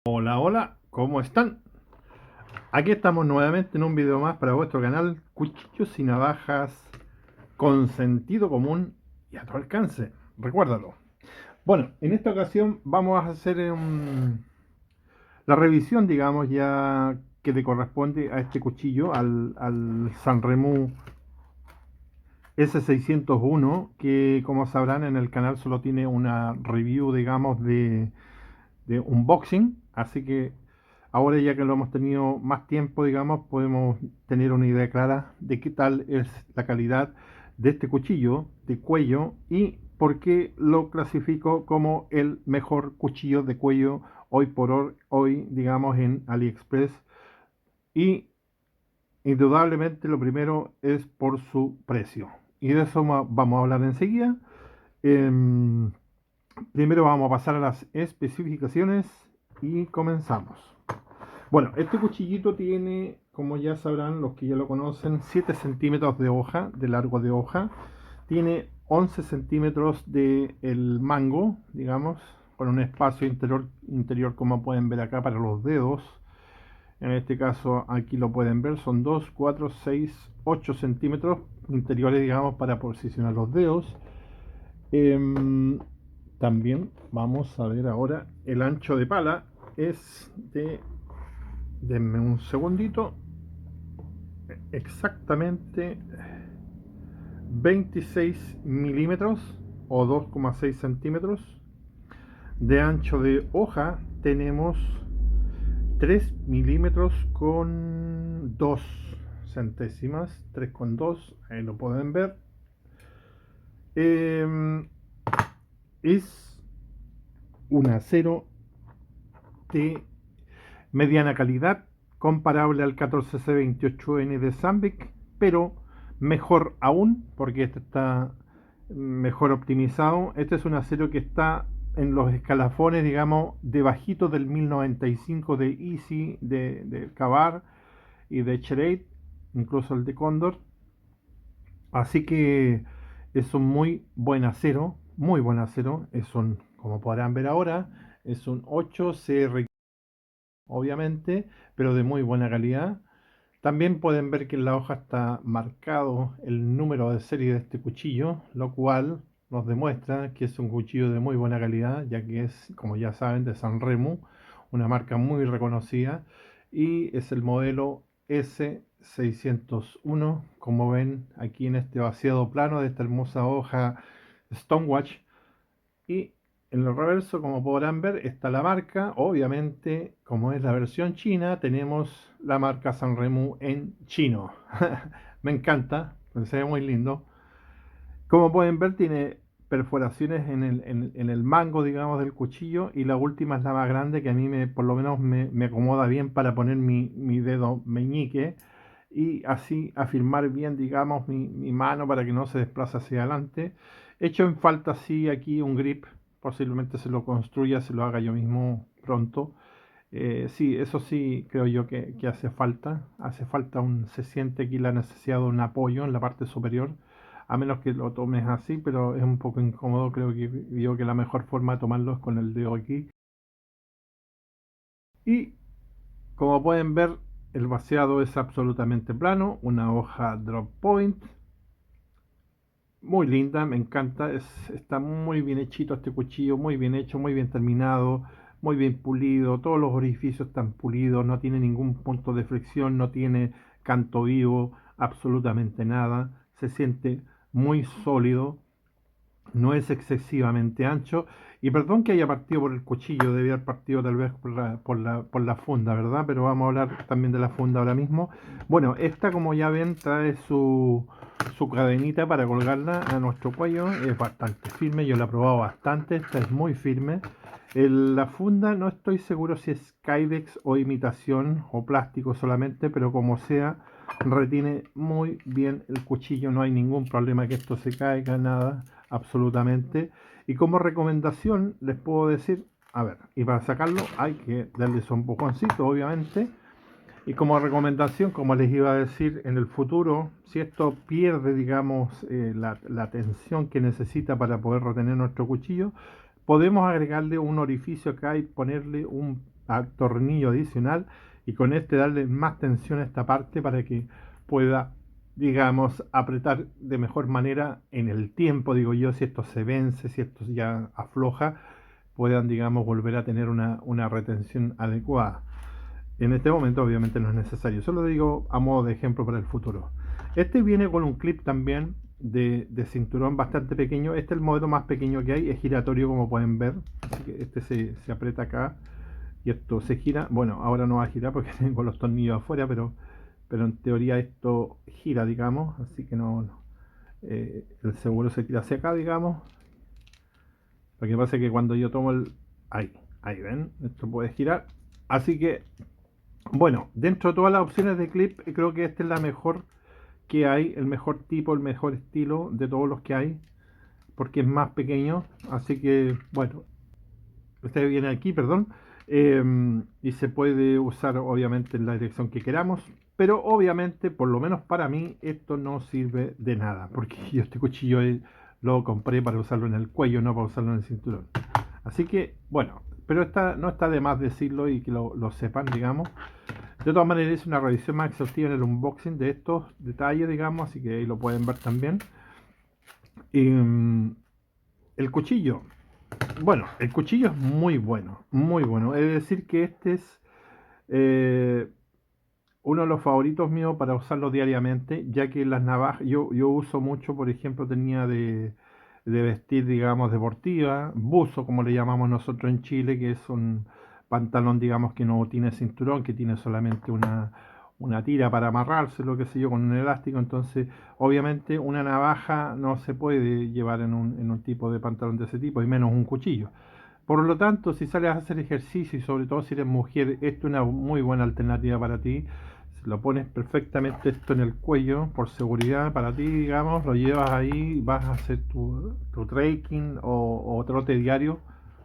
Hola, hola, ¿cómo están? Aquí estamos nuevamente en un video más para vuestro canal Cuchillos y Navajas con sentido común y a tu alcance. Recuérdalo. Bueno, en esta ocasión vamos a hacer la revisión, digamos, ya que le corresponde a este cuchillo, al Sanremo S601, que como sabrán en el canal solo tiene una review, digamos, de unboxing, así que ahora ya que lo hemos tenido más tiempo, digamos, podemos tener una idea clara de qué tal es la calidad de este cuchillo de cuello y por qué lo clasifico como el mejor cuchillo de cuello hoy por hoy, digamos, en AliExpress. Y indudablemente lo primero es por su precio. Y de eso vamos a hablar enseguida. Em, Primero vamos a pasar a las especificaciones y comenzamos. Bueno, este cuchillito tiene, como ya sabrán los que ya lo conocen, 7 centímetros de hoja, de largo de hoja. Tiene 11 centímetros de el mango, digamos, con un espacio interior como pueden ver acá para los dedos. En este caso aquí lo pueden ver, son 2, 4, 6, 8 centímetros interiores, digamos, para posicionar los dedos. También vamos a ver ahora el ancho de pala es de, denme un segundito, exactamente 26 milímetros o 2,6 centímetros. De ancho de hoja tenemos 3 milímetros con 2 centésimas, 3,2, ahí lo pueden ver. Eh, es un acero de mediana calidad, comparable al 14C28N de Sandvik, pero mejor aún, porque este está mejor optimizado. Este es un acero que está en los escalafones, digamos, debajito del 1095 de Easy, de Cavar y de Cherate, incluso el de Condor. Así que es un muy buen acero, muy buen acero. Es un, como podrán ver ahora, es un 8CR, obviamente, pero de muy buena calidad. También pueden ver que en la hoja está marcado el número de serie de este cuchillo, lo cual nos demuestra que es un cuchillo de muy buena calidad, ya que es, como ya saben, de Sanremo, una marca muy reconocida, y es el modelo S601, como ven aquí en este vaciado plano de esta hermosa hoja Stonewatch. Y en el reverso, como podrán ver, está la marca. Obviamente, como es la versión china, tenemos la marca Sanremo en chino. Me encanta, pues se ve muy lindo. Como pueden ver, tiene perforaciones en el mango, digamos, del cuchillo. Y la última es la más grande, que a mí por lo menos me acomoda bien para poner mi dedo meñique. Y así afirmar bien, digamos, mi mano para que no se desplace hacia adelante. Hecho en falta, sí, aquí un grip. Posiblemente se lo construya, se lo haga yo mismo pronto. Sí, eso sí creo yo que hace falta. Hace falta se siente aquí la necesidad de un apoyo en la parte superior. A menos que lo tomes así, pero es un poco incómodo. Creo que yo que la mejor forma de tomarlo es con el dedo aquí. Y como pueden ver, el vaciado es absolutamente plano. Una hoja drop point. Muy linda, me encanta. Está muy bien hechito este cuchillo, muy bien hecho, muy bien terminado, muy bien pulido. Todos los orificios están pulidos, no tiene ningún punto de fricción, no tiene canto vivo, absolutamente nada. Se siente muy sólido, no es excesivamente ancho. Y perdón que haya partido por el cuchillo, debía haber partido tal vez por la funda, ¿verdad? Pero vamos a hablar también de la funda ahora mismo. Bueno, esta, como ya ven, trae su cadenita para colgarla a nuestro cuello. Es bastante firme, yo la he probado bastante, esta es muy firme. La funda no estoy seguro si es Kydex o imitación o plástico solamente, pero como sea, retiene muy bien el cuchillo, no hay ningún problema que esto se caiga, nada, absolutamente. Y como recomendación les puedo decir, a ver, y para sacarlo hay que darle su empujoncito, obviamente. Y como recomendación, como les iba a decir, en el futuro, si esto pierde, digamos, la tensión que necesita para poder retener nuestro cuchillo, podemos agregarle un orificio acá y ponerle tornillo adicional y con este darle más tensión a esta parte para que pueda, digamos, apretar de mejor manera en el tiempo, digo yo, si esto se vence, si esto ya afloja, puedan, digamos, volver a tener una retención adecuada. En este momento obviamente no es necesario, solo digo a modo de ejemplo para el futuro. Este viene con un clip también de cinturón bastante pequeño. Este es el modelo más pequeño que hay, es giratorio como pueden ver. Así que este se aprieta acá y esto se gira. Bueno, ahora no va a girar porque tengo los tornillos afuera, pero en teoría esto gira, digamos. Así que el seguro se tira hacia acá, digamos. Lo que pasa es que cuando yo tomo el... ahí ven, esto puede girar. Así que bueno, dentro de todas las opciones de clip, creo que esta es la mejor que hay, el mejor tipo, el mejor estilo de todos los que hay, porque es más pequeño. Así que, bueno, este viene aquí, perdón, y se puede usar obviamente en la dirección que queramos, pero obviamente, por lo menos para mí, esto no sirve de nada, porque yo este cuchillo lo compré para usarlo en el cuello, no para usarlo en el cinturón. Así que, bueno, pero no está de más decirlo y que lo sepan, digamos. De todas maneras, hice una revisión más exhaustiva en el unboxing de estos detalles, digamos, así que ahí lo pueden ver también. Y, el cuchillo. Bueno, el cuchillo es muy bueno, muy bueno. Es decir, que este es eh, uno de los favoritos míos para usarlo diariamente, ya que las navajas, yo uso mucho, por ejemplo, tenía de vestir, digamos, deportiva, buzo, como le llamamos nosotros en Chile, que es un pantalón, digamos, que no tiene cinturón, que tiene solamente una tira para amarrarse, lo que sé yo, con un elástico. Entonces, obviamente, una navaja no se puede llevar en un tipo de pantalón de ese tipo, y menos un cuchillo. Por lo tanto, si sales a hacer ejercicio y sobre todo si eres mujer, esto es una muy buena alternativa para ti. Lo pones perfectamente esto en el cuello por seguridad para ti, digamos, lo llevas ahí, vas a hacer tu trekking o trote diario,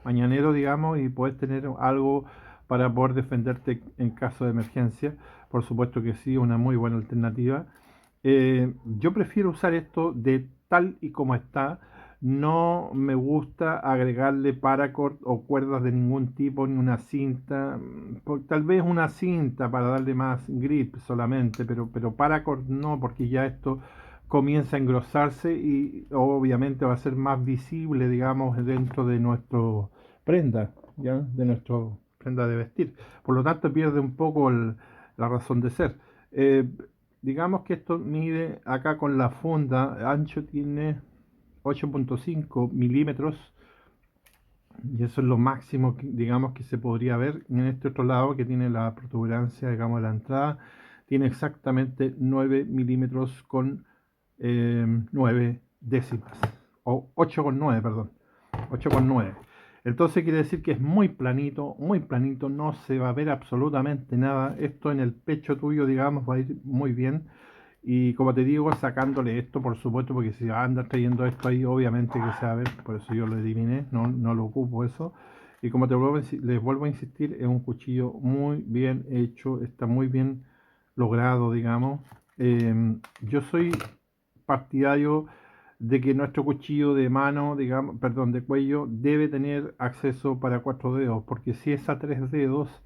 mañanero, digamos, y puedes tener algo para poder defenderte en caso de emergencia. Por supuesto que sí, una muy buena alternativa. Yo prefiero usar esto de tal y como está. No me gusta agregarle paracord o cuerdas de ningún tipo, ni una cinta. Tal vez una cinta para darle más grip solamente, pero paracord no, porque ya esto comienza a engrosarse y obviamente va a ser más visible, digamos, dentro de nuestro prenda, ¿ya? De nuestro prenda de vestir. Por lo tanto, pierde un poco la razón de ser. Eh, digamos que esto mide acá con la funda, ancho tiene 8.5 milímetros y eso es lo máximo que, digamos, que se podría ver. En este otro lado que tiene la protuberancia, digamos, de la entrada, tiene exactamente 9 milímetros con 9 décimas, o 8,9, perdón, 8,9. Entonces quiere decir que es muy planito, no se va a ver absolutamente nada. Esto en el pecho tuyo, digamos, va a ir muy bien. Y como te digo, sacándole esto, por supuesto, porque si andas trayendo esto ahí, obviamente que se va a ver, por eso yo lo eliminé, no lo ocupo eso. Y como les vuelvo a insistir, es un cuchillo muy bien hecho, está muy bien logrado, digamos. Yo soy partidario de que nuestro cuchillo de mano, digamos, perdón, de cuello, debe tener acceso para 4 dedos, porque si es a 3 dedos,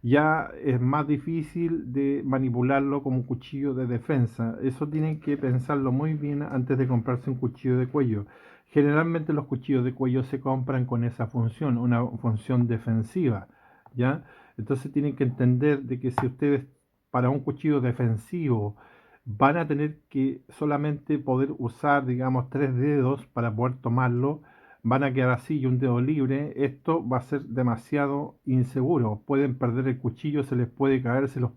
ya es más difícil de manipularlo como un cuchillo de defensa. Eso tienen que pensarlo muy bien antes de comprarse un cuchillo de cuello. Generalmente los cuchillos de cuello se compran con esa función, una función defensiva, ¿ya? Entonces tienen que entender de que si ustedes para un cuchillo defensivo van a tener que solamente poder usar, digamos, 3 dedos para poder tomarlo, van a quedar así y un dedo libre, esto va a ser demasiado inseguro. Pueden perder el cuchillo, se les puede caer, se los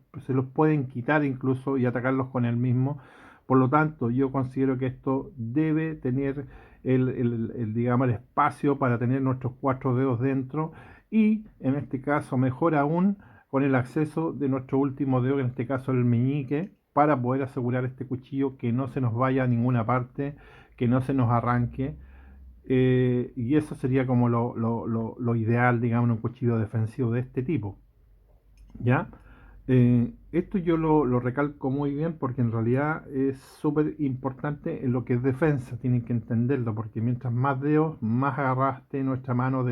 pueden quitar incluso y atacarlos con el mismo. Por lo tanto, yo considero que esto debe tener digamos, el espacio para tener nuestros 4 dedos dentro y, en este caso, mejor aún, con el acceso de nuestro último dedo, que en este caso es el meñique, para poder asegurar este cuchillo que no se nos vaya a ninguna parte, que no se nos arranque. Y eso sería como lo ideal, digamos, en un cuchillo defensivo de este tipo. ¿Ya? Esto yo lo recalco muy bien porque en realidad es súper importante en lo que es defensa, tienen que entenderlo, porque mientras más dedos, más agarraste nuestra mano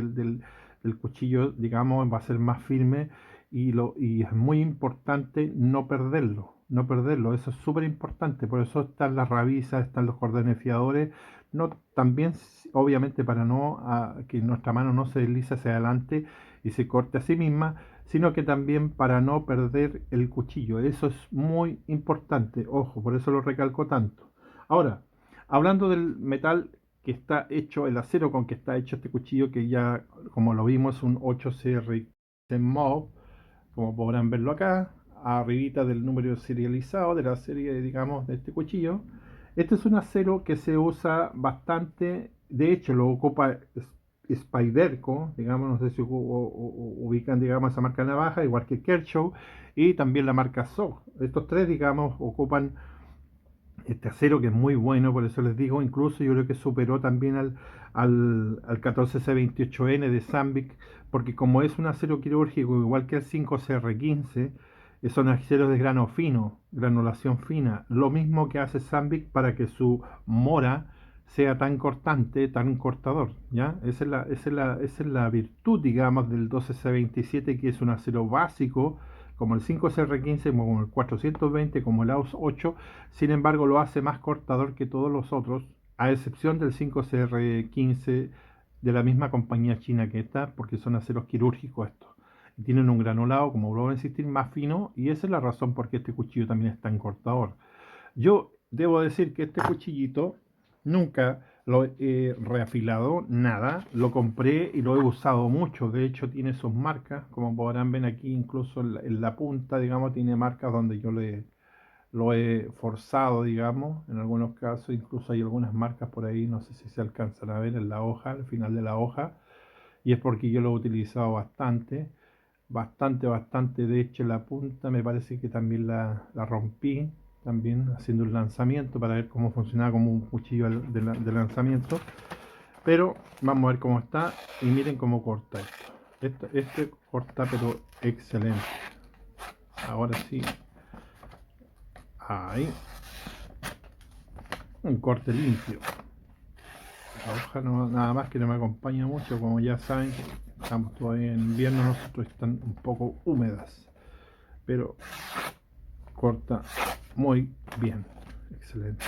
el cuchillo, digamos, va a ser más firme y es muy importante no perderlo, no perderlo, eso es súper importante, por eso están las rabizas, están los cordones fiadores, no, también obviamente para no que nuestra mano no se deslice hacia adelante y se corte a sí misma, sino que también para no perder el cuchillo, eso es muy importante, ojo, por eso lo recalco tanto. Ahora, hablando del metal que está hecho, el acero con que está hecho este cuchillo, que ya, como lo vimos, es un 8CR MOV, como podrán verlo acá, arribita del número serializado de la serie, digamos, de este cuchillo. Este es un acero que se usa bastante, de hecho lo ocupa Spyderco, digamos, no sé si ubican, digamos, esa marca de navaja, igual que Kershaw, y también la marca SOG. Estos tres, digamos, ocupan este acero que es muy bueno, por eso les digo, incluso yo creo que superó también al 14C28N de Sandvik, porque como es un acero quirúrgico igual que el 5CR15, son aceros de grano fino, granulación fina, lo mismo que hace Sandvik para que su mora sea tan cortante, tan cortador, ¿ya? Esa es la virtud, digamos, del 12C27, que es un acero básico, como el 5CR15, como el 420, como el AUS 8, sin embargo lo hace más cortador que todos los otros, a excepción del 5CR15 de la misma compañía china que esta, porque son aceros quirúrgicos estos. Y tienen un granulado, como vuelvo a insistir, más fino, y esa es la razón por qué este cuchillo también es tan cortador. Yo debo decir que este cuchillito nunca lo he reafilado, nada. Lo compré y lo he usado mucho. De hecho, tiene sus marcas. Como podrán ver aquí, incluso en la punta, digamos, tiene marcas donde yo lo he forzado, digamos. En algunos casos, incluso hay algunas marcas por ahí, no sé si se alcanzan a ver en la hoja, al final de la hoja. Y es porque yo lo he utilizado bastante. Bastante, bastante. De hecho, la punta me parece que también la rompí, también haciendo un lanzamiento para ver cómo funcionaba como un cuchillo de lanzamiento. Pero vamos a ver cómo está y miren cómo corta esto. Este corta pero excelente. Ahora sí. Ahí. Un corte limpio. La hoja no, nada más que no me acompaña mucho, como ya saben, estamos todavía en invierno, nosotros están un poco húmedas. Pero corta muy bien, excelente.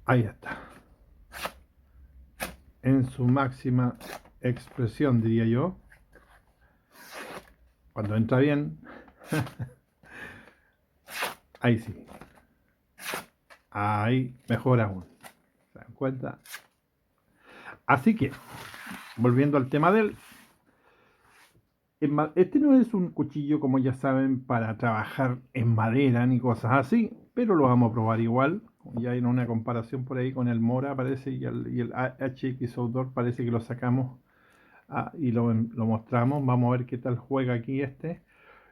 Ahí está, en su máxima expresión, diría yo. Cuando entra bien, ahí sí, ahí mejor aún. ¿Se dan cuenta? Así que, volviendo al tema del, este no es un cuchillo, como ya saben, para trabajar en madera ni cosas así, pero lo vamos a probar igual. Ya en una comparación por ahí con el Mora parece y el HX Outdoor parece que lo sacamos y lo mostramos. Vamos a ver qué tal juega aquí este.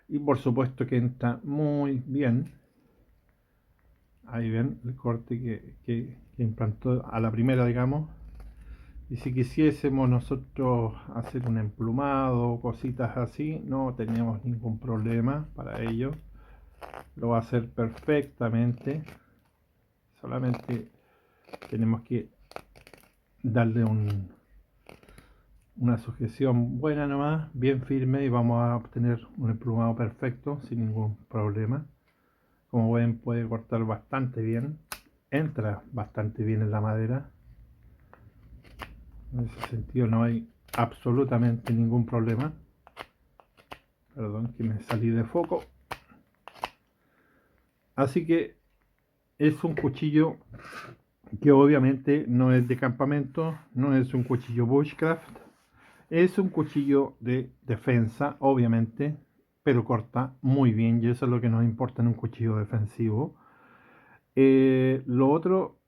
Y por supuesto que entra muy bien. Ahí ven el corte que implantó a la primera, digamos. Y si quisiésemos nosotros hacer un emplumado o cositas así, no tenemos ningún problema para ello. Lo va a hacer perfectamente. Solamente tenemos que darle una sujeción buena nomás, bien firme, y vamos a obtener un emplumado perfecto sin ningún problema. Como ven, puede cortar bastante bien, entra bastante bien en la madera. En ese sentido no hay absolutamente ningún problema. Perdón que me salí de foco. Así que es un cuchillo que obviamente no es de campamento, no es un cuchillo bushcraft, es un cuchillo de defensa, obviamente, pero corta muy bien y eso es lo que nos importa en un cuchillo defensivo. Lo otro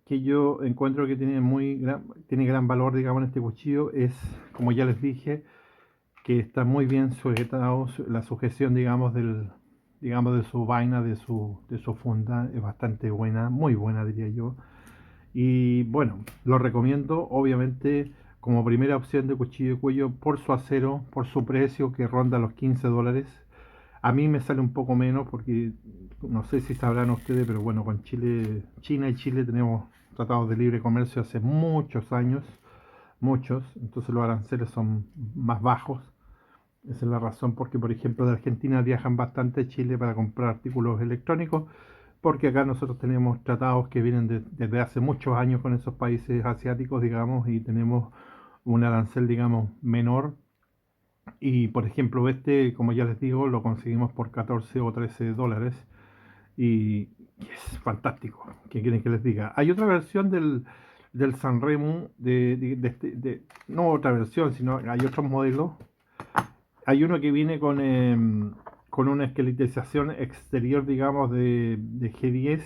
que yo encuentro que tiene gran valor, digamos, en este cuchillo es, como ya les dije, que está muy bien sujetado, la sujeción, digamos, de su vaina, de su funda, es bastante buena, muy buena diría yo. Y bueno, lo recomiendo obviamente como primera opción de cuchillo de cuello por su acero, por su precio que ronda los $15. A mí me sale un poco menos porque no sé si sabrán ustedes, pero bueno, con China y Chile tenemos tratados de libre comercio hace muchos años. muchos, entonces los aranceles son más bajos. Esa es la razón porque, por ejemplo, de Argentina viajan bastante a Chile para comprar artículos electrónicos, porque acá nosotros tenemos tratados que vienen desde hace muchos años con esos países asiáticos, digamos, y tenemos un arancel, digamos, menor. Y, por ejemplo, este, como ya les digo, lo conseguimos por 14 o 13 dólares y es fantástico. ¿Qué quieren que les diga? Hay otra versión del Sanremo, no otra versión, sino hay otros modelos. Hay uno que viene con una esqueletización exterior, digamos, de G10,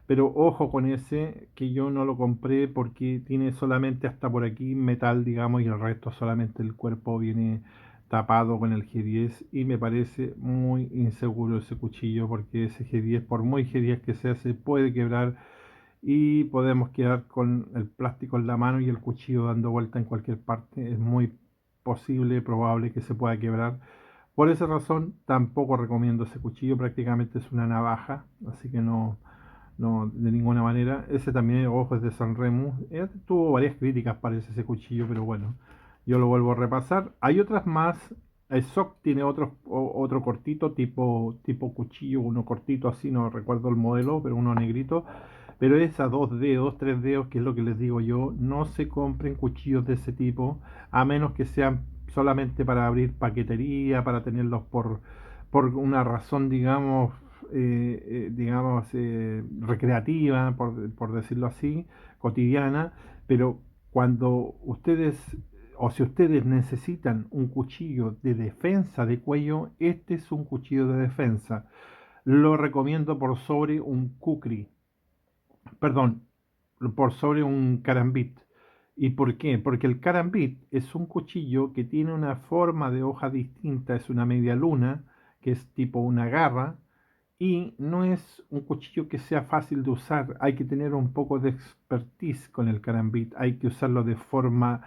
pero ojo con ese, que yo no lo compré porque tiene solamente hasta por aquí metal, digamos, y el resto solamente el cuerpo viene tapado con el G10 y me parece muy inseguro ese cuchillo porque ese G10, por muy G10 que sea, se puede quebrar y podemos quedar con el plástico en la mano y el cuchillo dando vuelta en cualquier parte. Es muy posible, probable que se pueda quebrar. Por esa razón tampoco recomiendo ese cuchillo, prácticamente es una navaja, así que no de ninguna manera. Ese también, ojo, es de Sanremo. Tuvo varias críticas, parece, ese cuchillo, pero bueno, yo lo vuelvo a repasar. Hay otras más. El SOC tiene otro cortito, tipo cuchillo, uno cortito así, no recuerdo el modelo, pero uno negrito. Pero es a 2 dedos, 3 dedos, que es lo que les digo yo. No se compren cuchillos de ese tipo, a menos que sean solamente para abrir paquetería, para tenerlos por una razón, recreativa, por decirlo así, cotidiana. Pero cuando ustedes, o si ustedes necesitan un cuchillo de defensa de cuello, este es un cuchillo de defensa. Lo recomiendo por sobre un kukri, perdón, por sobre un carambit. ¿Y por qué? Porque el carambit es un cuchillo que tiene una forma de hoja distinta, es una media luna, que es tipo una garra, y no es un cuchillo que sea fácil de usar. Hay que tener un poco de expertise con el carambit, hay que usarlo de forma,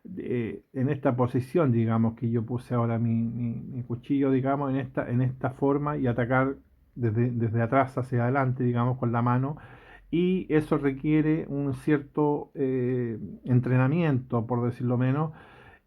en esta posición, digamos, que yo puse ahora mi cuchillo, digamos, en esta forma y atacar desde atrás hacia adelante, digamos, con la mano, y eso requiere un cierto entrenamiento, por decirlo menos,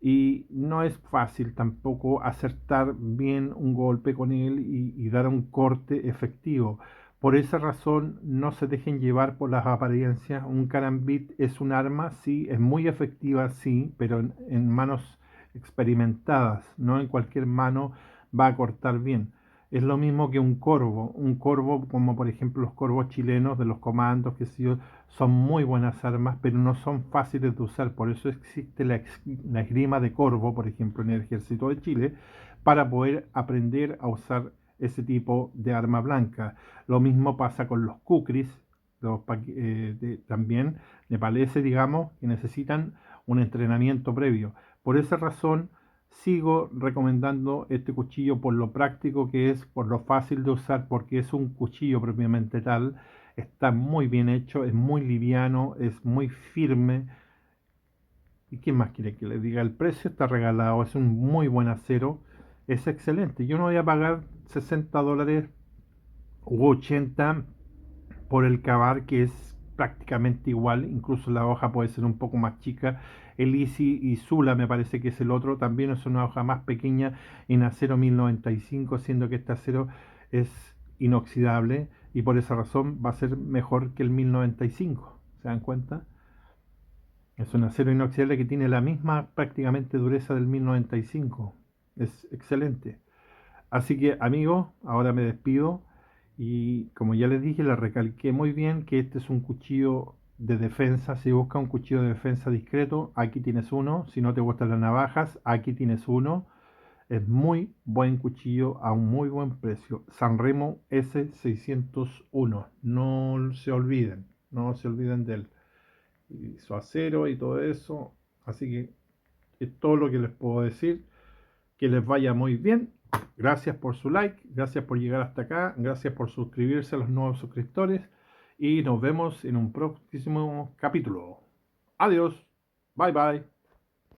y no es fácil tampoco acertar bien un golpe con él y dar un corte efectivo. Por esa razón, no se dejen llevar por las apariencias. Un carambit es un arma, sí, es muy efectiva, sí, pero en manos experimentadas, no en cualquier mano va a cortar bien. Es lo mismo que un corvo como por ejemplo los corvos chilenos de los comandos, que sí, son muy buenas armas, pero no son fáciles de usar. Por eso existe la esgrima de corvo, por ejemplo, en el ejército de Chile, para poder aprender a usar ese tipo de arma blanca. Lo mismo pasa con los kukris, también nepaleses, digamos, que necesitan un entrenamiento previo. Por esa razón, sigo recomendando este cuchillo por lo práctico que es, por lo fácil de usar, porque es un cuchillo propiamente tal. Está muy bien hecho, es muy liviano, es muy firme. ¿Y qué más quiere que le diga? El precio está regalado, es un muy buen acero, es excelente. Yo no voy a pagar 60 dólares u 80 por el Cavar, que es prácticamente igual, incluso la hoja puede ser un poco más chica. El Easy y Sula me parece que es el otro, también es una hoja más pequeña en acero 1095, siendo que este acero es inoxidable y por esa razón va a ser mejor que el 1095. ¿Se dan cuenta? Es un acero inoxidable que tiene la misma prácticamente dureza del 1095. Es excelente. Así que amigos, ahora me despido y como ya les dije, les recalqué muy bien que este es un cuchillo de defensa. Si busca un cuchillo de defensa discreto, aquí tienes uno. Si no te gustan las navajas, aquí tienes uno. Es muy buen cuchillo a un muy buen precio. Sanremo S601. No se olviden, no se olviden de él. Y su acero y todo eso. Así que es todo lo que les puedo decir. Que les vaya muy bien. Gracias por su like, gracias por llegar hasta acá, gracias por suscribirse a los nuevos suscriptores y nos vemos en un próximo capítulo. Adiós, bye bye.